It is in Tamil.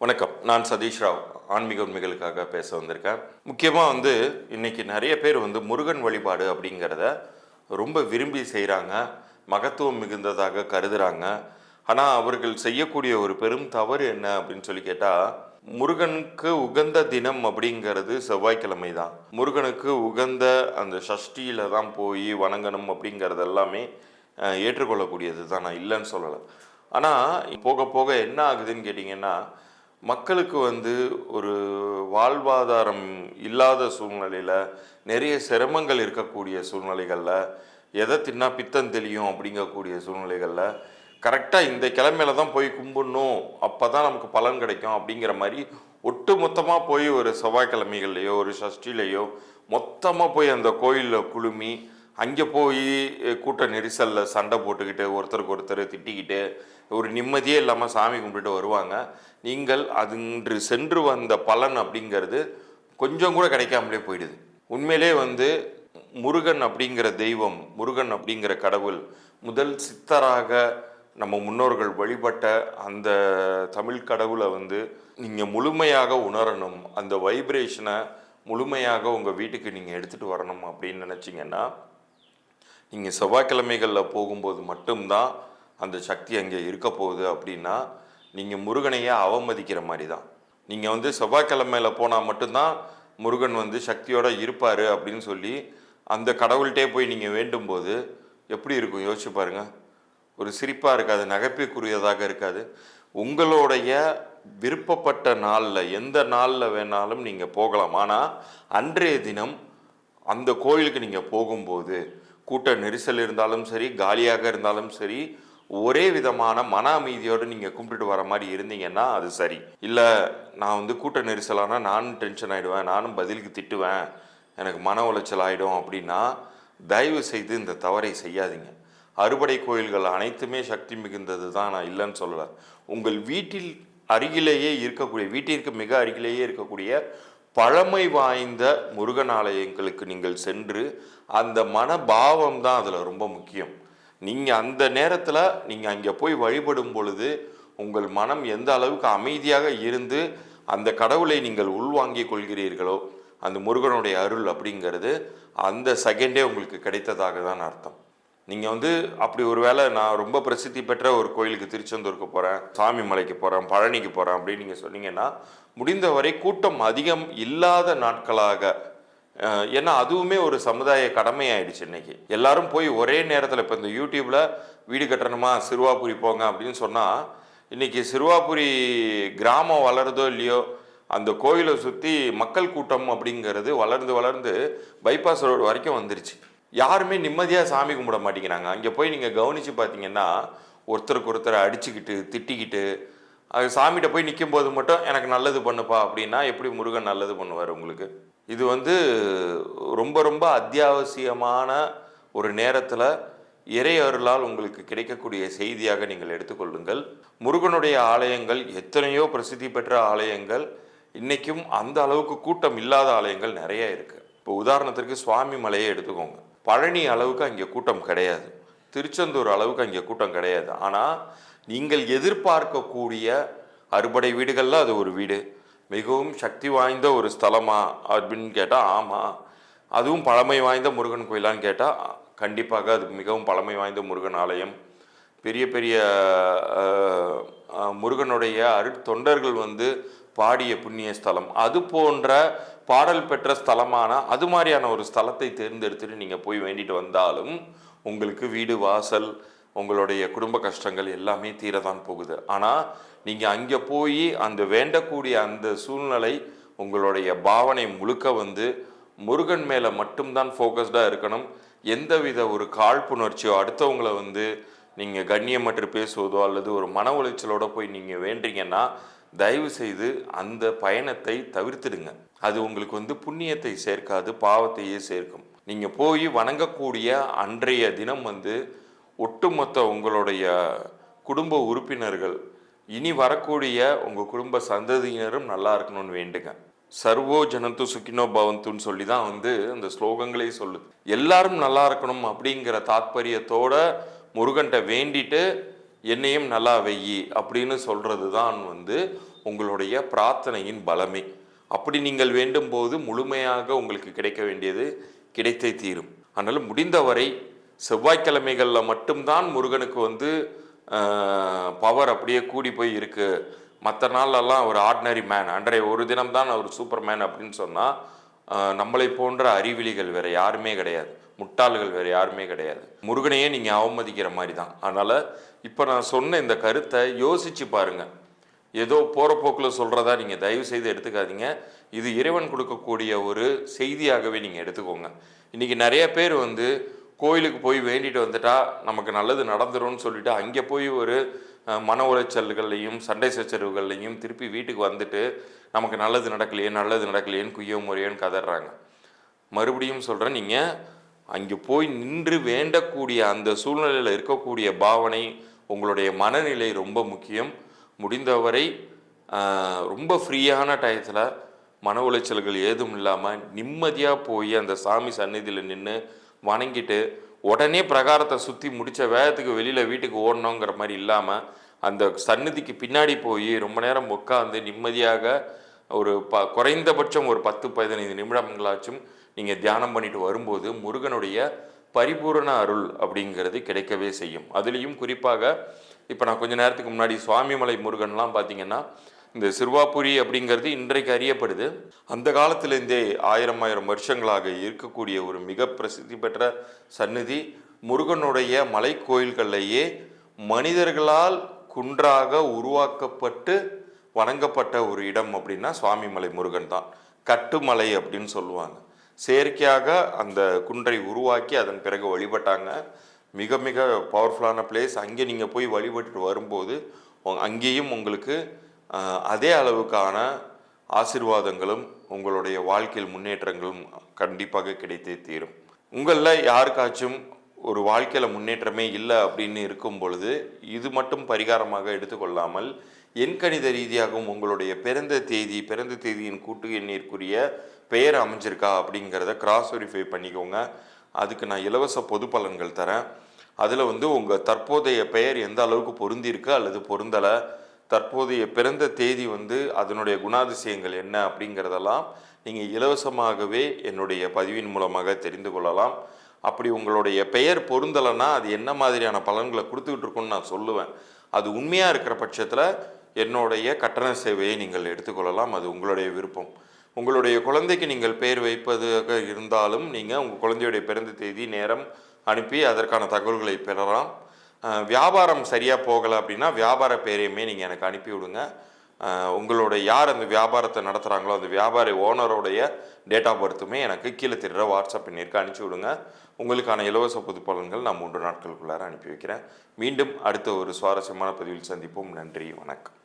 வணக்கம். நான் சதீஷ் ராவ். ஆன்மீக உண்மைகளுக்காக பேச வந்திருக்கேன். முக்கியமாக இன்னைக்கு நிறைய பேர் முருகன் வழிபாடு அப்படிங்கிறத ரொம்ப விரும்பி செய்கிறாங்க, மகத்துவம் மிகுந்ததாக கருதுகிறாங்க. ஆனால் அவர்கள் செய்யக்கூடிய ஒரு பெரும் தவறு என்ன அப்படின்னு சொல்லி கேட்டால், முருகனுக்கு உகந்த தினம் அப்படிங்கிறது செவ்வாய்க்கிழமை தான். முருகனுக்கு உகந்த அந்த சஷ்டியில் தான் போய் வணங்கணும் அப்படிங்கிறது எல்லாமே ஏற்றுக்கொள்ளக்கூடியது தான், நான் இல்லைன்னு சொல்லலை. ஆனால் போக போக என்ன ஆகுதுன்னு கேட்டிங்கன்னா, மக்களுக்கு ஒரு வாழ்வாதாரம் இல்லாத சூழ்நிலையில், நிறைய சிரமங்கள் இருக்கக்கூடிய சூழ்நிலைகளில், எதை தின்னா பித்தம் தெளியும் அப்படிங்கக்கூடிய சூழ்நிலைகளில் கரெக்டாக இந்த கிழமையில தான் போய் கும்பிடணும், அப்போ தான் நமக்கு பலன் கிடைக்கும் அப்படிங்கிற மாதிரி ஒட்டு மொத்தமாக போய் ஒரு செவ்வாய்க்கிழமைகள்லையோ ஒரு சஷ்டிலேயோ மொத்தமாக போய் அந்த கோயிலில் குழுமி அங்கே போய் கூட்ட நெரிசலில் சண்டை போட்டுக்கிட்டு ஒருத்தருக்கு ஒருத்தர் திட்டிக்கிட்டு ஒரு நிம்மதியே இல்லாமல் சாமி கும்பிட்டுட்டு வருவாங்க. நீங்கள் அது சென்று வந்த பலன் அப்படிங்கிறது கொஞ்சம் கூட கிடைக்காமலே போயிடுது. உண்மையிலே முருகன் அப்படிங்கிற தெய்வம், முருகன் அப்படிங்கிற கடவுள் முதல் சித்தராக நம்ம முன்னோர்கள் வழிபட்ட அந்த தமிழ் கடவுளை நீங்கள் முழுமையாக உணரணும், அந்த வைப்ரேஷனை முழுமையாக உங்கள் வீட்டுக்கு நீங்கள் எடுத்துகிட்டு வரணும் அப்படின்னு நினச்சிங்கன்னா, நீங்கள் செவ்வாய்க்கிழமைகளில் போகும்போது மட்டும்தான் அந்த சக்தி அங்கே இருக்க போகுது. அப்படின்னா நீங்கள் முருகனையே அவமதிக்கிற மாதிரி தான். நீங்கள் செவ்வாய்க்கிழமையில் போனால் மட்டும்தான் முருகன் சக்தியோடு இருப்பார் அப்படின்னு சொல்லி அந்த கடவுள்கிட்டே போய் நீங்கள் வேண்டும்போது எப்படி இருக்கும் யோசிச்சு பாருங்கள். ஒரு சிரிப்பாக இருக்காது, நகைப்புக்குரியதாக இருக்காது. உங்களுடைய விருப்பப்பட்ட நாளில், எந்த நாளில் வேணாலும் நீங்கள் போகலாம். ஆனால் அன்றைய தினம் அந்த கோயிலுக்கு நீங்கள் போகும்போது கூட்ட நெரிசல் இருந்தாலும் சரி, காலியாக இருந்தாலும் சரி, ஒரே விதமான மன அமைதியோடு நீங்கள் கும்பிட்டுட்டு வர மாதிரி இருந்தீங்கன்னா அது சரி. இல்லை நான் கூட்ட நெரிசலானா நானும் டென்ஷன் ஆகிடுவேன், நானும் பதிலுக்கு திட்டுவேன், எனக்கு மன உளைச்சல் ஆகிடும் அப்படின்னா தயவு செய்து இந்த தவறை செய்யாதீங்க. அறுபடை கோயில்கள் அனைத்துமே சக்தி மிகுந்தது தான், நான் இல்லைன்னு சொல்லலை. உங்கள் வீட்டில் அருகிலேயே இருக்கக்கூடிய, வீட்டிற்கு மிக அருகிலேயே இருக்கக்கூடிய பழமை வாய்ந்த முருகன் ஆலயங்களுக்கு நீங்கள் சென்று அந்த மனபாவம் தான் அதில் ரொம்ப முக்கியம். நீங்கள் அந்த நேரத்தில் நீங்கள் அங்கே போய் வழிபடும் பொழுது உங்கள் மனம் எந்த அளவுக்கு அமைதியாக இருந்து அந்த கடவுளை நீங்கள் உள்வாங்கிக் கொள்கிறீர்களோ, அந்த முருகனுடைய அருள் அப்படிங்கிறது அந்த செகண்டே உங்களுக்கு கிடைத்ததாக தான் அர்த்தம். நீங்கள் அப்படி ஒரு வேளை நான் ரொம்ப பிரசித்தி பெற்ற ஒரு கோயிலுக்கு திருச்செந்தூருக்கு போகிறேன், சாமி மலைக்கு போகிறேன், பழனிக்கு போகிறேன் அப்படின்னு நீங்கள் சொன்னீங்கன்னா, முடிந்தவரை கூட்டம் அதிகம் இல்லாத நாட்களாக, ஏன்னா அதுவுமே ஒரு சமுதாய கடமை ஆயிடுச்சு. இன்னைக்கு எல்லாரும் போய் ஒரே நேரத்தில், இப்போ இந்த யூடியூப்ல வீடு கட்டணுமா சிறுவாபுரி போங்க அப்படின்னு சொன்னால், இன்னைக்கு சிறுவாபுரி கிராமம் வளருதோ இல்லையோ, அந்த கோயிலை சுற்றி மக்கள் கூட்டம் அப்படிங்கிறது வளர்ந்து வளர்ந்து பைபாஸ் ரோடு வரைக்கும் வந்துருச்சு. யாருமே நிம்மதியாக சாமி கும்பிட மாட்டேங்கிறாங்க. அங்கே போய் நீங்கள் கவனித்து பார்த்தீங்கன்னா, ஒருத்தருக்கு ஒருத்தரை அடிச்சுக்கிட்டு திட்டிக்கிட்டு, அது சாமிகிட்ட போய் நிற்கும் போது மட்டும் எனக்கு நல்லது பண்ணுப்பா அப்படின்னா எப்படி முருகன் நல்லது பண்ணுவார் உங்களுக்கு? இது ரொம்ப ரொம்ப அத்தியாவசியமான ஒரு நேரத்தில் இறை அருளால் உங்களுக்கு கிடைக்கக்கூடிய செய்தியாக நீங்கள் எடுத்துக்கொள்ளுங்கள். முருகனுடைய ஆலயங்கள் எத்தனையோ பிரசித்தி பெற்ற ஆலயங்கள், இன்றைக்கும் அந்த அளவுக்கு கூட்டம் இல்லாத ஆலயங்கள் நிறைய இருக்குது. இப்போ உதாரணத்திற்கு சுவாமி மலையை எடுத்துக்கோங்க. பழனி அளவுக்கு அங்கே கூட்டம் கிடையாது, திருச்செந்தூர் அளவுக்கு அங்கே கூட்டம் கிடையாது. ஆனால் நீங்கள் எதிர்பார்க்கக்கூடிய அறுபடை வீடுகளில் அது ஒரு வீடு, மிகவும் சக்தி வாய்ந்த ஒரு ஸ்தலமா அப்படின்னு கேட்டால் ஆமாம். அதுவும் பழமை வாய்ந்த முருகன் கோயிலான்னு கேட்டால் கண்டிப்பாக அது மிகவும் பழமை வாய்ந்த முருகன் ஆலயம். பெரிய பெரிய முருகனுடைய அருட்தொண்டர்கள் பாடிய புண்ணிய ஸ்தலம். அது போன்ற பாடல் பெற்ற ஸ்தலமான அது மாதிரியான ஒரு ஸ்தலத்தை தேர்ந்தெடுத்துட்டு நீங்கள் போய் வேண்டிட்டு வந்தாலும் உங்களுக்கு வீடு வாசல், உங்களுடைய குடும்ப கஷ்டங்கள் எல்லாமே தீரதான் போகுது. ஆனால் நீங்கள் அங்கே போய் அந்த வேண்டக்கூடிய அந்த சூழ்நிலை, உங்களுடைய பாவனை முழுக்க முருகன் மேலே மட்டும்தான் ஃபோக்கஸ்டாக இருக்கணும். எந்தவித ஒரு காழ்ப்புணர்ச்சியோ, அடுத்தவங்களை நீங்கள் கண்ணியமற்று பேசுவதோ அல்லது ஒரு மன உளைச்சலோடு போய் நீங்கள் வேண்டீங்கன்னா தயவு செய்து அந்த பயணத்தை தவிர்த்துடுங்க. அது உங்களுக்கு புண்ணியத்தை சேர்க்காது, பாவத்தையே சேர்க்கும். நீங்கள் போய் வணங்கக்கூடிய அன்றைய தினம் ஒட்டுமொத்த உங்களுடைய குடும்ப உறுப்பினர்கள், இனி வரக்கூடிய உங்கள் குடும்ப சந்ததியினரும் நல்லா இருக்கணும்னு வேண்டுங்க. சர்வோ ஜனத்து சுக்கினோ பவந்துன்னு சொல்லி தான் அந்த ஸ்லோகங்களே சொல்லுது. எல்லாரும் நல்லா இருக்கணும் அப்படிங்கிற தாத்பரியத்தோட முருகன்கிட்ட வேண்டிட்டு என்னையும் நல்லா வெய்யி அப்படின்னு சொல்கிறது தான் உங்களுடைய பிரார்த்தனையின் பலமே. அப்படி நீங்கள் வேண்டும் போது முழுமையாக உங்களுக்கு கிடைக்க வேண்டியது கிடைத்தே தீரும். அதனால் முடிந்தவரை செவ்வாய்க்கிழமைகளில் மட்டும்தான் முருகனுக்கு வந்து பவர் அப்படியே கூடி போய் இருக்கு. மற்ற நாள்லலாம் அவர் ஆர்டினரி மேன், அன்றைய ஒரு தினம்தான் அவர் சூப்பர் மேன் அப்படின்னு சொன்னால் நம்மளை போன்ற அறிவிலிகள் வேற யாருமே கிடையாது, முட்டாள்கள் வேற யாருமே கிடையாது. முருகனையே நீங்கள் அவமதிக்கிற மாதிரி தான். அதனால் இப்போ நான் சொன்ன இந்த கருத்தை யோசிச்சு பாருங்க. ஏதோ போகிற போக்கில் சொல்கிறதா நீங்கள் தயவு செய்து எடுத்துக்காதீங்க. இது இறைவன் கொடுக்கக்கூடிய ஒரு செய்தியாகவே நீங்கள் எடுத்துக்கோங்க. இன்றைக்கி நிறைய பேர் வந்து கோயிலுக்கு போய் வேண்டிட்டு வந்துட்டா நமக்கு நல்லது நடந்துரும்னு சொல்லிட்டு அங்கே போய் ஒரு மன உளைச்சல்கள்லையும் சண்டை சச்சரவுகள்லையும் திருப்பி வீட்டுக்கு வந்துட்டு நமக்கு நல்லது நடக்கலையேன்னு குய்யோ முறையோன்னு கதறாங்க. மறுபடியும் சொல்கிறேன், நீங்கள் அங்கே போய் நின்று வேண்டக்கூடிய அந்த சூழ்நிலையில் இருக்கக்கூடிய பாவனை, உங்களுடைய மனநிலை ரொம்ப முக்கியம். முடிந்தவரை ரொம்ப ஃப்ரீயான டயத்தில் மன உளைச்சல்கள் ஏதும் இல்லாமல் நிம்மதியாக போய் அந்த சாமி சந்நிதியில் நின்று வணங்கிட்டு உடனே பிரகாரத்தை சுற்றி முடித்த வேகத்துக்கு வெளியில் வீட்டுக்கு ஓடணுங்கிற மாதிரி இல்லாமல் அந்த சந்நிதிக்கு பின்னாடி போய் ரொம்ப நேரம் உட்காந்து நிம்மதியாக ஒரு குறைந்தபட்சம் ஒரு 10-15 நிமிடங்களாச்சும் நீங்கள் தியானம் பண்ணிட்டு வரும்போது முருகனுடைய பரிபூரண அருள் அப்படிங்கிறது கிடைக்கவே செய்யும். அதுலேயும் குறிப்பாக இப்போ நான் கொஞ்சம் நேரத்துக்கு முன்னாடி சுவாமிமலை முருகன்லாம் பார்த்தீங்கன்னா, இந்த சிறுவாபுரி அப்படிங்கிறது இன்றைக்கு அறியப்படுது. அந்த காலத்திலேருந்தே 1000 வருஷங்களாக இருக்கக்கூடிய ஒரு மிக பிரசித்தி பெற்ற சந்நிதி. முருகனுடைய மலை கோயில்கள்லேயே மனிதர்களால் குன்றாக உருவாக்கப்பட்டு வணங்கப்பட்ட ஒரு இடம் அப்படின்னா சுவாமிமலை முருகன் தான். கட்டுமலை அப்படின்னு சொல்லுவாங்க. செயற்கையாக அந்த குன்றை உருவாக்கி அதன் பிறகு வழிபட்டாங்க. மிக மிக பவர்ஃபுல்லான பிளேஸ். அங்கே நீங்கள் போய் வழிபட்டு வரும்போது அங்கேயும் உங்களுக்கு அதே அளவுக்கான ஆசீர்வாதங்களும் உங்களுடைய வாழ்க்கையில் முன்னேற்றங்களும் கண்டிப்பாக கிடைத்தே தீரும். உங்களில் யாருக்காச்சும் ஒரு வாழ்க்கையில் முன்னேற்றமே இல்லை அப்படின்னு இருக்கும் பொழுது இது மட்டும் பரிகாரமாக எடுத்துக்கொள்ளாமல் எண்கணித ரீதியாகவும் உங்களுடைய பிறந்த தேதியின் கூட்டு எண்ணிற்குரிய பெயர் அமைஞ்சிருக்கா அப்படிங்கிறத கிராஸ் வெரிஃபை பண்ணிக்கோங்க. அதுக்கு நான் இலவச பொது பலன்கள் தரேன். அதில் வந்து உங்கள் தற்போதைய பெயர் எந்த அளவுக்கு பொருந்திருக்கு அல்லது பொருந்தலை, தற்போதைய பிறந்த தேதி வந்து அதனுடைய குணாதிசயங்கள் என்ன அப்படிங்கிறதெல்லாம் நீங்கள் இலவசமாகவே என்னுடைய பதிவின் மூலமாக தெரிந்து கொள்ளலாம். அப்படி உங்களுடைய பெயர் பொருந்தலைன்னா அது என்ன மாதிரியான பலன்களை கொடுத்துக்கிட்டு இருக்குன்னு நான் சொல்லுவேன். அது உண்மையாக இருக்கிற பட்சத்தில் என்னுடைய கட்டண சேவையை நீங்கள் எடுத்துக்கொள்ளலாம். அது உங்களுடைய விருப்பம். உங்களுடைய குழந்தைக்கு நீங்கள் பெயர் வைப்பதாக இருந்தாலும் நீங்கள் உங்கள் குழந்தையுடைய பிறந்த தேதி நேரம் அனுப்பி அதற்கான தகவல்களை பெறலாம். வியாபாரம் சரியாக போகலை அப்படின்னா வியாபார பெயரையுமே நீங்கள் எனக்கு அனுப்பி விடுங்க. உங்களுடைய யார் அந்த வியாபாரத்தை நடத்துகிறாங்களோ அந்த வியாபார ஓனரோடைய டேட் ஆஃப் பர்த்துமே எனக்கு கீழே தெரிகிற வாட்ஸ்அப் எண்ணிற்கு அனுப்பிச்சி விடுங்க. உங்களுக்கான இலவச பொது பலன்கள் நான் 3 நாட்களுக்குள்ளார அனுப்பி வைக்கிறேன். மீண்டும் அடுத்த ஒரு சுவாரஸ்யமான பதிவில் சந்திப்போம். நன்றி, வணக்கம்.